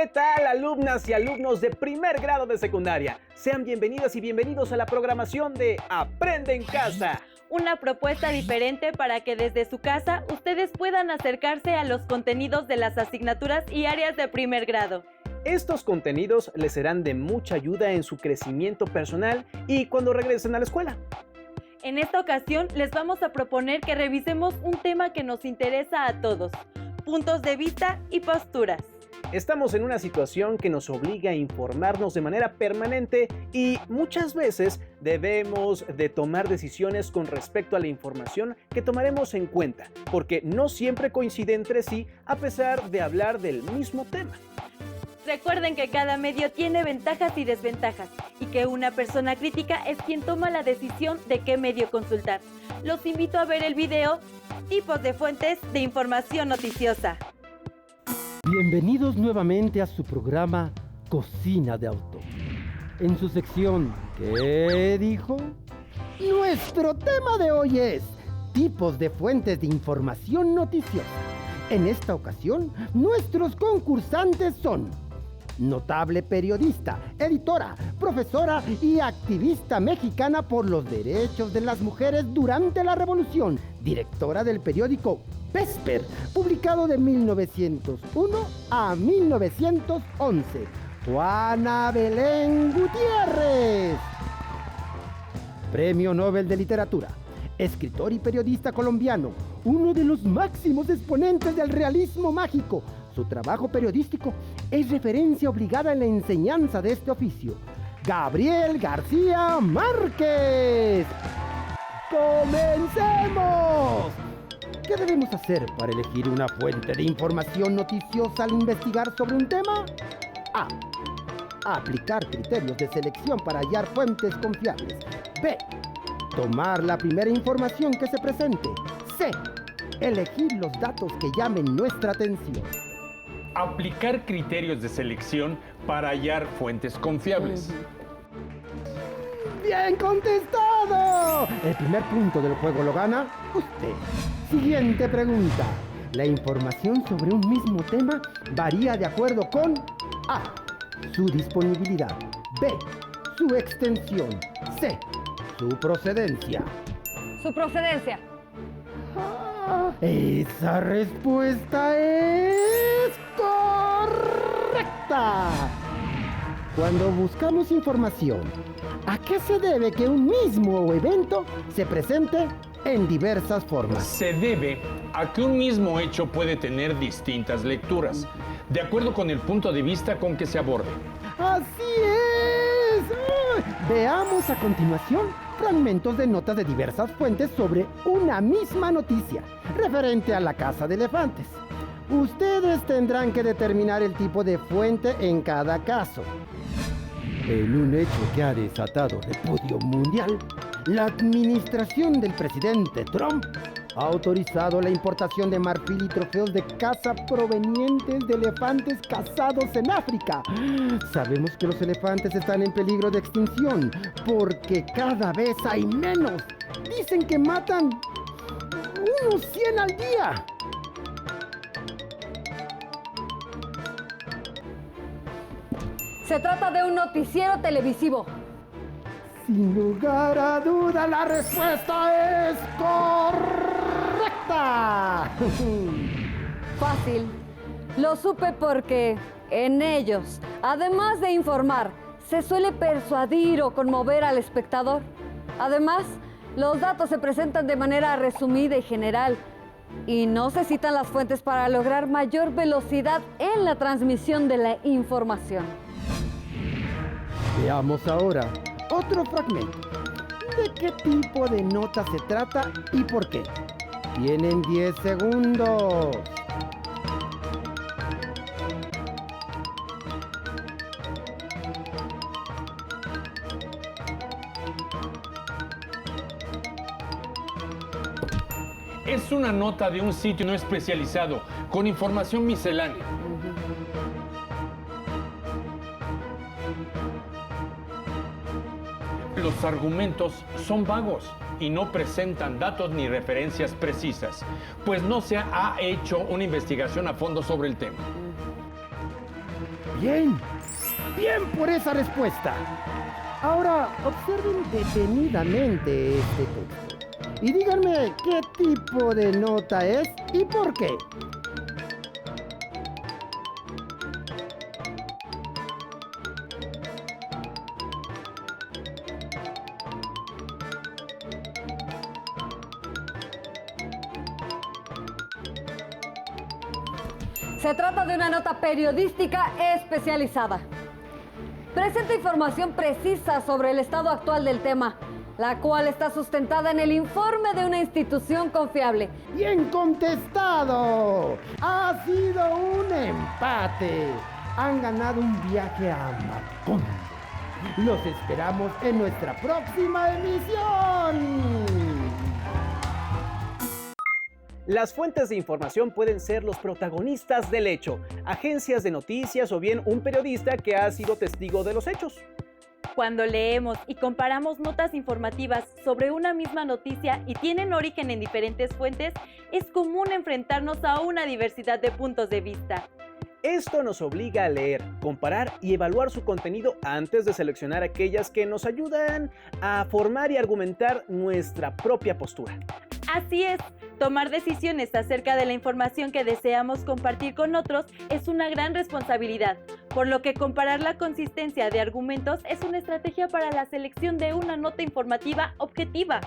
¿Qué tal, alumnas y alumnos de primer grado de secundaria? Sean bienvenidas y bienvenidos a la programación de Aprende en Casa. Una propuesta diferente para que desde su casa ustedes puedan acercarse a los contenidos de las asignaturas y áreas de primer grado. Estos contenidos les serán de mucha ayuda en su crecimiento personal y cuando regresen a la escuela. En esta ocasión les vamos a proponer que revisemos un tema que nos interesa a todos: puntos de vista y posturas. Estamos en una situación que nos obliga a informarnos de manera permanente y muchas veces debemos de tomar decisiones con respecto a la información que tomaremos en cuenta, porque no siempre coincide entre sí a pesar de hablar del mismo tema. Recuerden que cada medio tiene ventajas y desventajas y que una persona crítica es quien toma la decisión de qué medio consultar. Los invito a ver el video Tipos de fuentes de información noticiosa. Bienvenidos nuevamente a su programa Cocina de Autor. En su sección ¿Qué dijo? Nuestro tema de hoy es tipos de fuentes de información noticiosa. En esta ocasión, nuestros concursantes son notable periodista, editora, profesora y activista mexicana por los derechos de las mujeres durante la Revolución, directora del periódico Vesper, publicado de 1901 a 1911, Juana Belén Gutiérrez. Premio Nobel de Literatura, escritor y periodista colombiano, uno de los máximos exponentes del realismo mágico. Su trabajo periodístico es referencia obligada en la enseñanza de este oficio. Gabriel García Márquez. ¡Comencemos! ¿Qué debemos hacer para elegir una fuente de información noticiosa al investigar sobre un tema? A. Aplicar criterios de selección para hallar fuentes confiables. B. Tomar la primera información que se presente. C. Elegir los datos que llamen nuestra atención. Aplicar criterios de selección para hallar fuentes confiables. ¡Bien contestado! El primer punto del juego lo gana usted. Siguiente pregunta. La información sobre un mismo tema varía de acuerdo con A. Su disponibilidad. B. Su extensión. C. Su procedencia. Su procedencia. Esa respuesta es correcta. Cuando buscamos información, ¿a qué se debe que un mismo evento se presente en diversas formas? Se debe a que un mismo hecho puede tener distintas lecturas, de acuerdo con el punto de vista con que se aborde. ¡Así es! Veamos a continuación fragmentos de notas de diversas fuentes sobre una misma noticia, referente a la caza de elefantes. Ustedes tendrán que determinar el tipo de fuente en cada caso. En un hecho que ha desatado repudio mundial, la administración del presidente Trump ha autorizado la importación de marfil y trofeos de caza provenientes de elefantes cazados en África. Sabemos que los elefantes están en peligro de extinción porque cada vez hay menos. Dicen que matan unos 100 al día. Se trata de un noticiero televisivo. Sin lugar a duda, la respuesta es correcta. Fácil. Lo supe porque en ellos, además de informar, se suele persuadir o conmover al espectador. Además, los datos se presentan de manera resumida y general y no se citan las fuentes para lograr mayor velocidad en la transmisión de la información. Veamos ahora otro fragmento. ¿De qué tipo de nota se trata y por qué? Tienen 10 segundos. Es una nota de un sitio no especializado, con información miscelánea. Los argumentos son vagos y no presentan datos ni referencias precisas, pues no se ha hecho una investigación a fondo sobre el tema. Bien, bien por esa respuesta. Ahora observen detenidamente este texto y díganme qué tipo de nota es y por qué. Se trata de una nota periodística especializada. Presenta información precisa sobre el estado actual del tema, la cual está sustentada en el informe de una institución confiable. ¡Bien contestado! Ha sido un empate. Han ganado un viaje a Macondo. Los esperamos en nuestra próxima emisión. Las fuentes de información pueden ser los protagonistas del hecho, agencias de noticias o bien un periodista que ha sido testigo de los hechos. Cuando leemos y comparamos notas informativas sobre una misma noticia y tienen origen en diferentes fuentes, es común enfrentarnos a una diversidad de puntos de vista. Esto nos obliga a leer, comparar y evaluar su contenido antes de seleccionar aquellas que nos ayudan a formar y argumentar nuestra propia postura. Así es, tomar decisiones acerca de la información que deseamos compartir con otros es una gran responsabilidad, por lo que comparar la consistencia de argumentos es una estrategia para la selección de una nota informativa objetiva.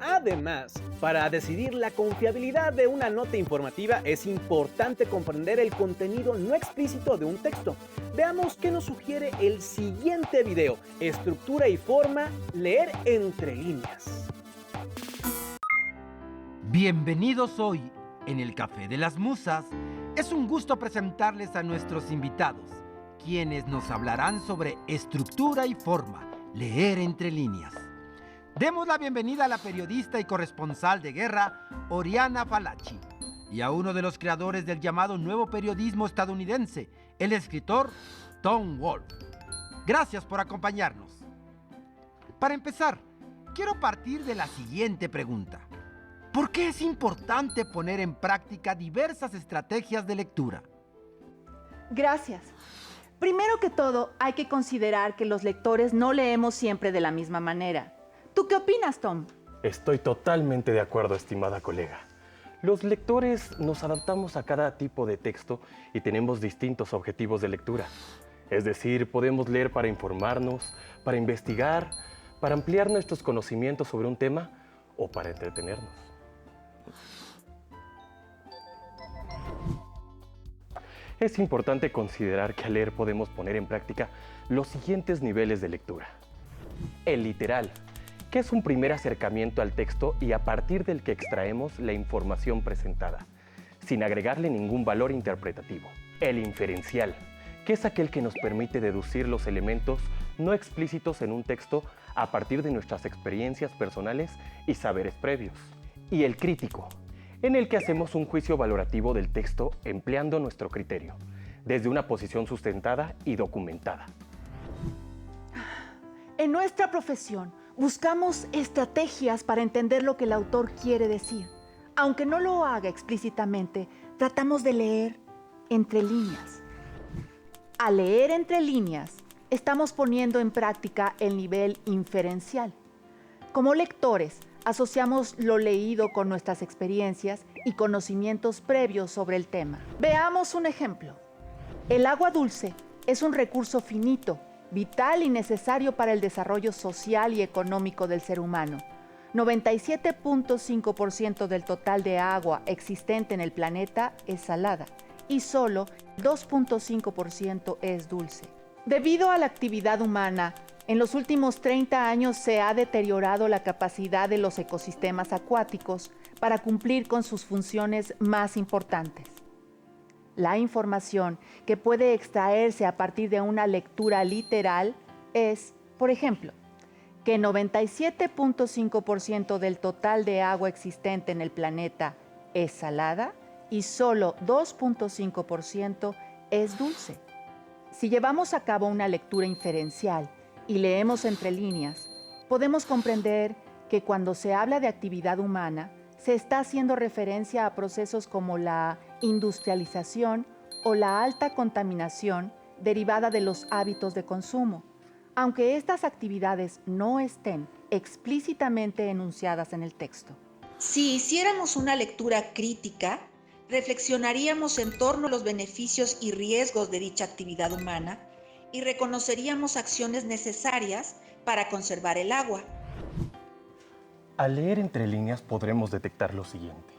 Además, para decidir la confiabilidad de una nota informativa es importante comprender el contenido no explícito de un texto. Veamos qué nos sugiere el siguiente video: estructura y forma, leer entre líneas. Bienvenidos hoy en el Café de las Musas. Es un gusto presentarles a nuestros invitados, quienes nos hablarán sobre estructura y forma, leer entre líneas. Demos la bienvenida a la periodista y corresponsal de guerra, Oriana Fallaci, y a uno de los creadores del llamado nuevo periodismo estadounidense, el escritor Tom Wolfe. Gracias por acompañarnos. Para empezar, quiero partir de la siguiente pregunta. ¿Por qué es importante poner en práctica diversas estrategias de lectura? Gracias. Primero que todo, hay que considerar que los lectores no leemos siempre de la misma manera. ¿Tú qué opinas, Tom? Estoy totalmente de acuerdo, estimada colega. Los lectores nos adaptamos a cada tipo de texto y tenemos distintos objetivos de lectura. Es decir, podemos leer para informarnos, para investigar, para ampliar nuestros conocimientos sobre un tema o para entretenernos. Es importante considerar que al leer podemos poner en práctica los siguientes niveles de lectura. El literal, que es un primer acercamiento al texto y a partir del que extraemos la información presentada, sin agregarle ningún valor interpretativo. El inferencial, que es aquel que nos permite deducir los elementos no explícitos en un texto a partir de nuestras experiencias personales y saberes previos. Y el crítico, en el que hacemos un juicio valorativo del texto empleando nuestro criterio, desde una posición sustentada y documentada. En nuestra profesión, buscamos estrategias para entender lo que el autor quiere decir. Aunque no lo haga explícitamente, tratamos de leer entre líneas. Al leer entre líneas, estamos poniendo en práctica el nivel inferencial. Como lectores, asociamos lo leído con nuestras experiencias y conocimientos previos sobre el tema. Veamos un ejemplo. El agua dulce es un recurso finito, vital y necesario para el desarrollo social y económico del ser humano. 97.5% del total de agua existente en el planeta es salada y solo 2.5% es dulce. Debido a la actividad humana, en los últimos 30 años se ha deteriorado la capacidad de los ecosistemas acuáticos para cumplir con sus funciones más importantes. La información que puede extraerse a partir de una lectura literal es, por ejemplo, que 97.5% del total de agua existente en el planeta es salada y solo 2.5% es dulce. Si llevamos a cabo una lectura inferencial y leemos entre líneas, podemos comprender que cuando se habla de actividad humana, se está haciendo referencia a procesos como la industrialización o la alta contaminación derivada de los hábitos de consumo, aunque estas actividades no estén explícitamente enunciadas en el texto. Si hiciéramos una lectura crítica, reflexionaríamos en torno a los beneficios y riesgos de dicha actividad humana y reconoceríamos acciones necesarias para conservar el agua. Al leer entre líneas podremos detectar lo siguiente.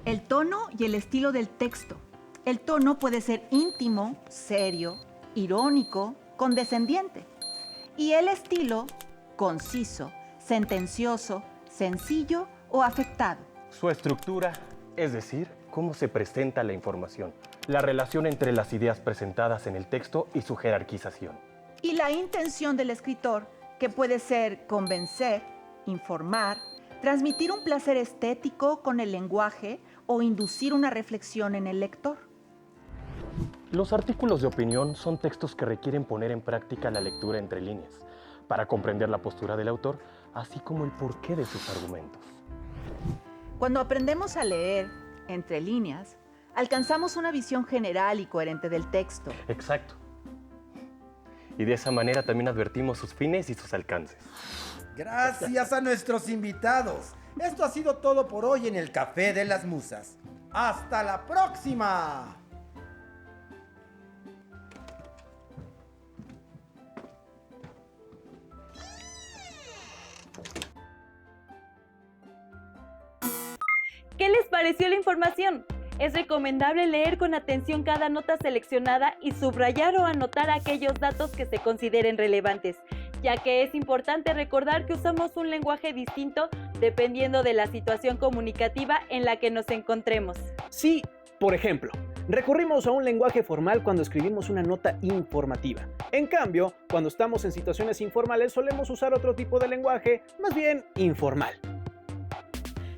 El tono y el estilo del texto. El tono puede ser íntimo, serio, irónico, condescendiente. Y el estilo, conciso, sentencioso, sencillo o afectado. Su estructura, es decir, cómo se presenta la información, la relación entre las ideas presentadas en el texto y su jerarquización. Y la intención del escritor, que puede ser convencer, informar, transmitir un placer estético con el lenguaje o inducir una reflexión en el lector. Los artículos de opinión son textos que requieren poner en práctica la lectura entre líneas, para comprender la postura del autor, así como el porqué de sus argumentos. Cuando aprendemos a leer entre líneas, alcanzamos una visión general y coherente del texto. Exacto. Y de esa manera también advertimos sus fines y sus alcances. Gracias a nuestros invitados. Esto ha sido todo por hoy en el Café de las Musas. ¡Hasta la próxima! ¿Qué les pareció la información? Es recomendable leer con atención cada nota seleccionada y subrayar o anotar aquellos datos que se consideren relevantes, ya que es importante recordar que usamos un lenguaje distinto dependiendo de la situación comunicativa en la que nos encontremos. Sí, por ejemplo, recurrimos a un lenguaje formal cuando escribimos una nota informativa. En cambio, cuando estamos en situaciones informales solemos usar otro tipo de lenguaje, más bien informal.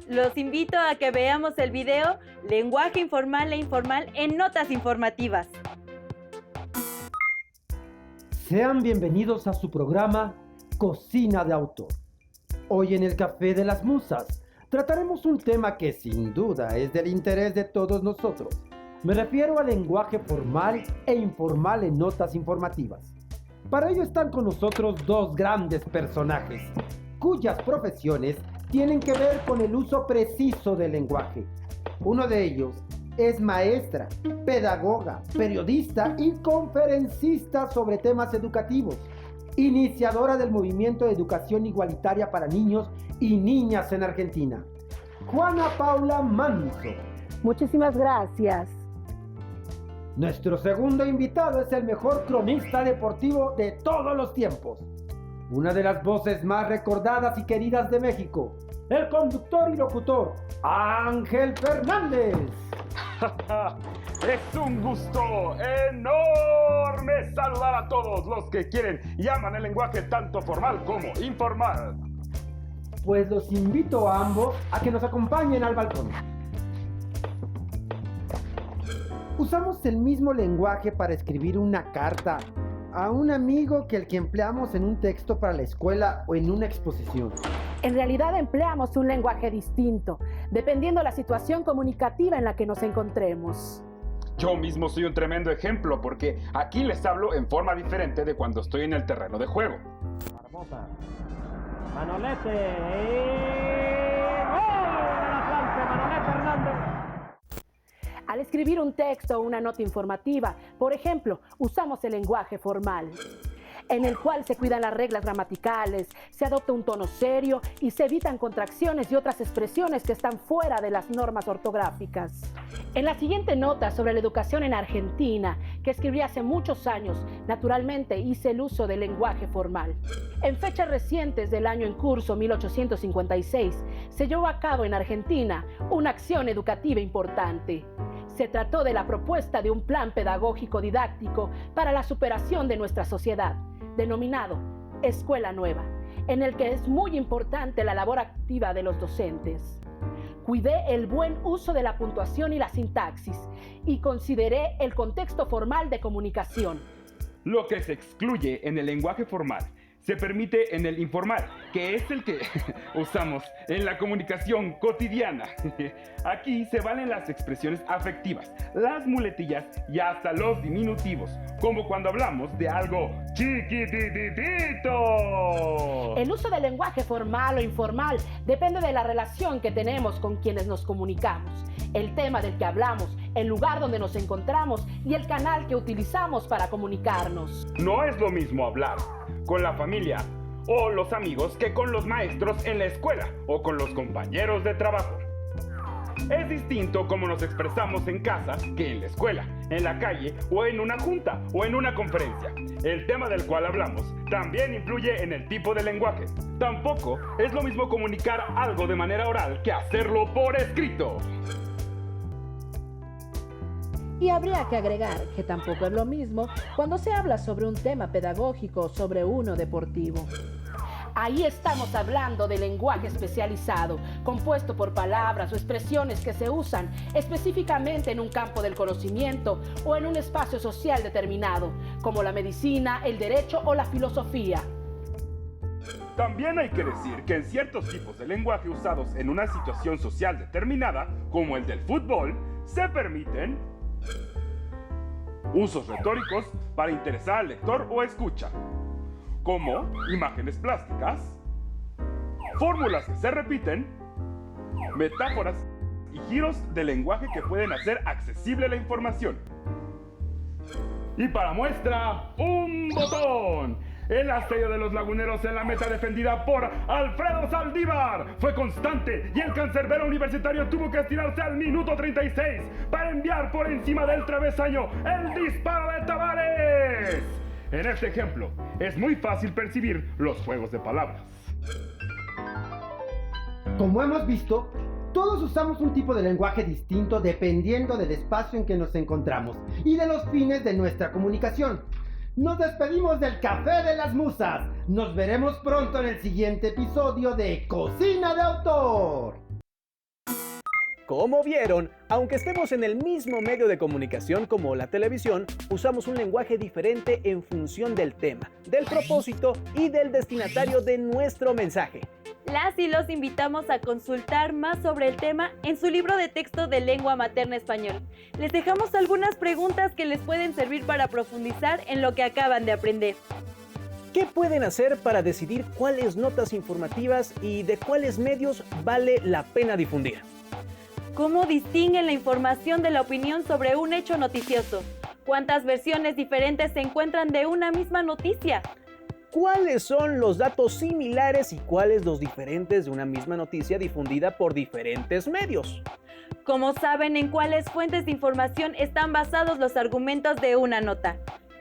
Los invito a que veamos el video Lenguaje informal e informal en notas informativas. Sean bienvenidos a su programa Cocina de Autor. Hoy en el Café de las Musas trataremos un tema que sin duda es del interés de todos nosotros. Me refiero al lenguaje formal e informal en notas informativas. Para ello están con nosotros dos grandes personajes, cuyas profesiones tienen que ver con el uso preciso del lenguaje. Uno de ellos es maestra, pedagoga, periodista y conferencista sobre temas educativos, iniciadora del movimiento de educación igualitaria para niños y niñas en Argentina, Juana Paula Manso. Muchísimas gracias. Nuestro segundo invitado es el mejor cronista deportivo de todos los tiempos, una de las voces más recordadas y queridas de México, el conductor y locutor Ángel Fernández. Es un gusto enorme saludar a todos los que quieren y aman el lenguaje tanto formal como informal. Pues los invito a ambos a que nos acompañen al balcón. Usamos el mismo lenguaje para escribir una carta a un amigo que el que empleamos en un texto para la escuela o en una exposición. En realidad empleamos un lenguaje distinto, dependiendo de la situación comunicativa en la que nos encontremos. Yo mismo soy un tremendo ejemplo porque aquí les hablo en forma diferente de cuando estoy en el terreno de juego. Barbosa, Manolete, ¡gol del Atlante, Manolete Hernández! Al escribir un texto o una nota informativa, por ejemplo, usamos el lenguaje formal, en el cual se cuidan las reglas gramaticales, se adopta un tono serio y se evitan contracciones y otras expresiones que están fuera de las normas ortográficas. En la siguiente nota sobre la educación en Argentina, que escribí hace muchos años, naturalmente hice el uso del lenguaje formal. En fechas recientes del año en curso, 1856, se llevó a cabo en Argentina una acción educativa importante. Se trató de la propuesta de un plan pedagógico didáctico para la superación de nuestra sociedad, denominado Escuela Nueva, en el que es muy importante la labor activa de los docentes. Cuidé el buen uso de la puntuación y la sintaxis y consideré el contexto formal de comunicación. Lo que se excluye en el lenguaje formal se permite en el informal, que es el que usamos en la comunicación cotidiana. Aquí se valen las expresiones afectivas, las muletillas y hasta los diminutivos, como cuando hablamos de algo chiquititito. El uso del lenguaje formal o informal depende de la relación que tenemos con quienes nos comunicamos, el tema del que hablamos, el lugar donde nos encontramos y el canal que utilizamos para comunicarnos. No es lo mismo hablar con la familia o los amigos que con los maestros en la escuela o con los compañeros de trabajo. Es distinto cómo nos expresamos en casa que en la escuela, en la calle o en una junta o en una conferencia. El tema del cual hablamos también influye en el tipo de lenguaje. Tampoco es lo mismo comunicar algo de manera oral que hacerlo por escrito. Y habría que agregar que tampoco es lo mismo cuando se habla sobre un tema pedagógico o sobre uno deportivo. Ahí estamos hablando de lenguaje especializado, compuesto por palabras o expresiones que se usan específicamente en un campo del conocimiento o en un espacio social determinado, como la medicina, el derecho o la filosofía. También hay que decir que en ciertos tipos de lenguaje usados en una situación social determinada, como el del fútbol, se permiten usos retóricos para interesar al lector o escucha, como imágenes plásticas, fórmulas que se repiten, metáforas y giros de lenguaje que pueden hacer accesible la información. Y para muestra, un botón. El asedio de los laguneros en la meta defendida por Alfredo Saldívar fue constante y el cancerbero universitario tuvo que estirarse al minuto 36 para enviar por encima del travesaño el disparo de Tavares. En este ejemplo, es muy fácil percibir los juegos de palabras. Como hemos visto, todos usamos un tipo de lenguaje distinto dependiendo del espacio en que nos encontramos y de los fines de nuestra comunicación. Nos despedimos del Café de las Musas. Nos veremos pronto en el siguiente episodio de Cocina de Autor. Como vieron, aunque estemos en el mismo medio de comunicación como la televisión, usamos un lenguaje diferente en función del tema, del propósito y del destinatario de nuestro mensaje. Las y los invitamos a consultar más sobre el tema en su libro de texto de lengua materna español. Les dejamos algunas preguntas que les pueden servir para profundizar en lo que acaban de aprender. ¿Qué pueden hacer para decidir cuáles notas informativas y de cuáles medios vale la pena difundir? ¿Cómo distinguen la información de la opinión sobre un hecho noticioso? ¿Cuántas versiones diferentes se encuentran de una misma noticia? ¿Cuáles son los datos similares y cuáles los diferentes de una misma noticia difundida por diferentes medios? ¿Cómo saben en cuáles fuentes de información están basados los argumentos de una nota?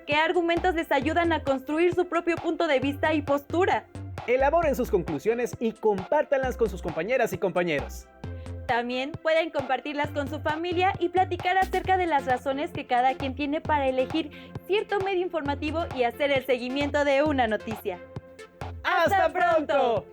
¿Qué argumentos les ayudan a construir su propio punto de vista y postura? Elaboren sus conclusiones y compártanlas con sus compañeras y compañeros. También pueden compartirlas con su familia y platicar acerca de las razones que cada quien tiene para elegir cierto medio informativo y hacer el seguimiento de una noticia. ¡Hasta pronto!